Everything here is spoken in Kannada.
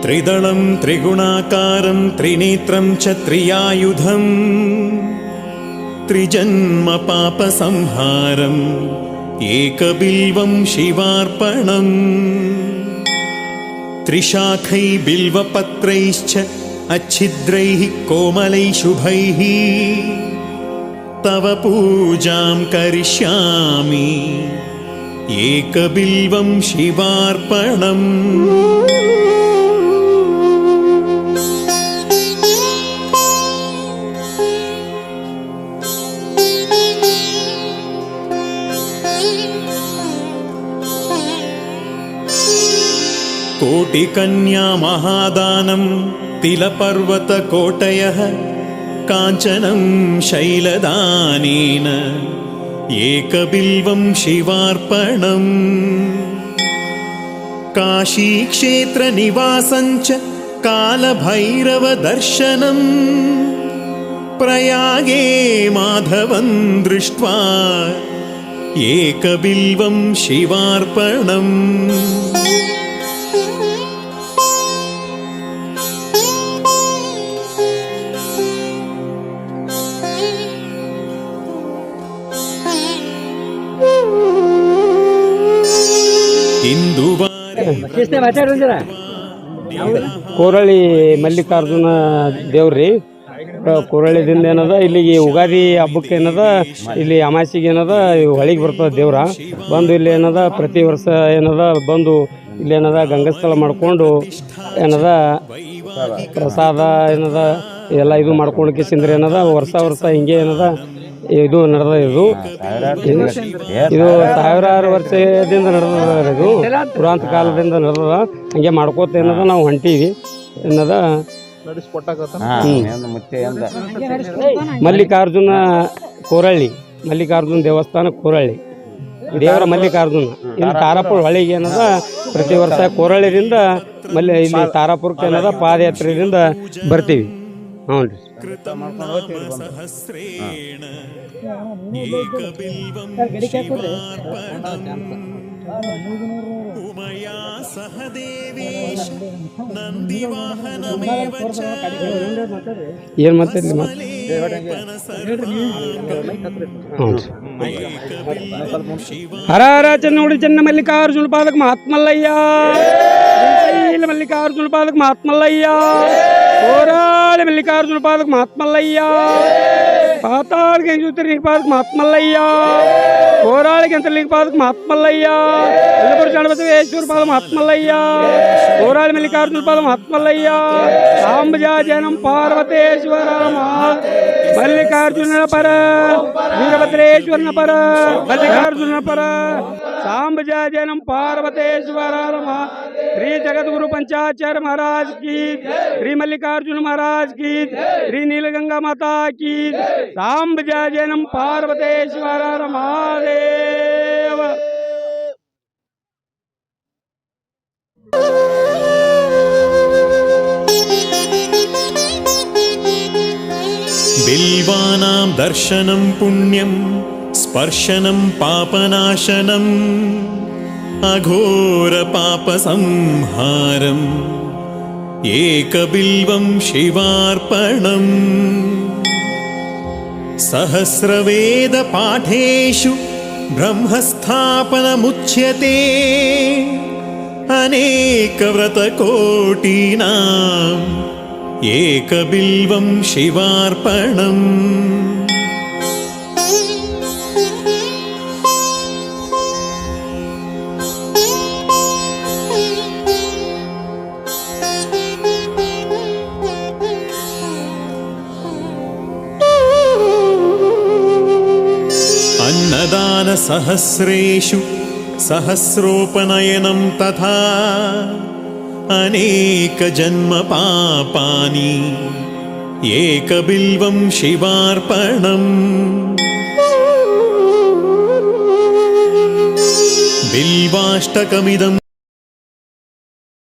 त्रिदलं त्रिगुणाकारं त्रिनेत्रं च त्रियायुधं त्रिजन्म पापसंहारम् एकबिल्वं शिवार्पणम् त्रिशाखै बिल्वपत्रैश्च अच्छिद्रैः कोमलैः शुभैः तव पूजां करिष्यामि एकबिल्वं शिवार्पणम्। कोटिकन्या महादानं तिलपर्वतकोटयः काञ्चनं शैलदानेन एकबिल्वं शिवार्पणम्। काशीक्षेत्रनिवासं च कालभैरवदर्शनम् प्रयागे माधवं दृष्ट्वा एकबिल्वं शिवार्पणम्। ಕೋರಳಿ ಮಲ್ಲಿಕಾರ್ಜುನ ದೇವ್ರಿ ಕೋರಳಿದಿಂದ ಏನದ ಇಲ್ಲಿಗೆ ಉಗಾದಿ ಹಬ್ಬಕ್ಕೆ ಏನದ ಇಲ್ಲಿ ಅಮಾಸಿಗೆ ಏನದ ಹೊಳಿಗೆ ಬರ್ತದ ದೇವ್ರ ಬಂದು ಇಲ್ಲಿ ಏನದ ಪ್ರತಿ ವರ್ಷ ಏನದ ಬಂದು ಇಲ್ಲಿ ಏನದ ಗಂಗಾಸ್ಥಳ ಮಾಡ್ಕೊಂಡು ಏನದ ಪ್ರಸಾದ ಏನದ ಎಲ್ಲ ಇದು ಮಾಡ್ಕೊಂಡು ಕಿಸಿಂದ್ರೆ ಏನದ ವರ್ಷ ಹಿಂಗೆ ಏನದ ಇದು ನಡೆದ ಇದು ಸಾವಿರಾರು ವರ್ಷದಿಂದ ನಡೆದ ಇದು ಪುರಾಂತ ಕಾಲದಿಂದ ನಡೆದ ಹಂಗೆ ಮಾಡ್ಕೋತ ಏನದ ನಾವು ಹೊಂಟೀವಿ ಏನದ ಮಲ್ಲಿಕಾರ್ಜುನ ಕೋರಳ್ಳಿ ಮಲ್ಲಿಕಾರ್ಜುನ ದೇವಸ್ಥಾನ ಕೋರಳ್ಳಿ ದೇವರ ಮಲ್ಲಿಕಾರ್ಜುನ ಇಲ್ಲಿ ತಾರಾಪುರ ಹೊಳಿಗೆ ಏನದ ಪ್ರತಿ ವರ್ಷ ಕೋರಳ್ಳಿದಿಂದ ಇಲ್ಲಿ ತಾರಾಪುರಕ್ಕೆ ಏನದ ಪಾದಯಾತ್ರೆಯಿಂದ ಬರ್ತೀವಿ. ಹ್ಞೂ ರೀ. ಏನು ಮಾತಾಡ್ಲಿ ಹರ ಹರ ಚನ್ನೋಡಿ ಚೆನ್ನ ಮಲ್ಲಿಕಾರ್ಜುನ ಪಾದಕ ಮಹಾತ್ಮಲ್ಲಯ್ಯ ಮಲ್ಲಿಕಾರ್ಜುನ ಪಾದಕ ಮಹಾತ್ಮಲ್ಲಯ್ಯ ಕೋರಾಳಿ ಮಲ್ಲಿಕಾರ್ಜುನ ಪಾದಕ ಮಹಾತ್ಮಲ್ಲಯ್ಯ ಪಾತಾಳಿಗೆ ಅಂಜುತ್ತಲಿಗೆ ಪಾದಕ ಮಹಾತ್ಮಲ್ಲಯ್ಯ ಕೋರಾಳಿಗೆ ಅಂತಲಿಗೆ ಪಾದಕ ಮಹಾತ್ಮಲ್ಲಯ್ಯ ಎಲ್ಲಪುರ ಚಂಡಬಸವೇಶ್ವರ ಪಾದ ಮಹಾತ್ಮಲ್ಲಯ್ಯ ಕೋರಾಳಿ ಮಲ್ಲಿಕಾರ್ಜುನ ಪಾದ ಮಹಾತ್ಮಲ್ಲಯ್ಯ ಸಾಂಬಜಾಜನಂ ಪಾರ್ವತೇಶ್ವರ ಮಲ್ಲಿಕಾರ್ಜುನನ ಪರ ವೀರಭದ್ರೇಶ್ವರನ ಪರ ಮಲ್ಲಿಕಾರ್ಜುನನ ಪರ सांबजाजनम पार्वतेश्वर श्री जगद्गुरु पंचाचार्य महाराज की, श्री मल्लिकार्जुन महाराज की, श्री नीलगंगा माता की, सांबजाजनम पार्वतेश्वर महादेव। बिल्वानां दर्शनं पुण्यं स्पर्शनं पापनाशनम् अघोरपापसंहारम् एकबिल्वं शिवार्पणम्। सहस्रवेदपाठेषु ब्रह्मस्थापनमुच्यते अनेकव्रतकोटीनाम् एकबिल्वं शिवार्पणम्। अन्नदान सहस्रेषु सहस्रोपनयनं तथा अनेक जन्म पापानि एकबिल्वं शिवार्पणम्। बिल्वाष्टकमिदं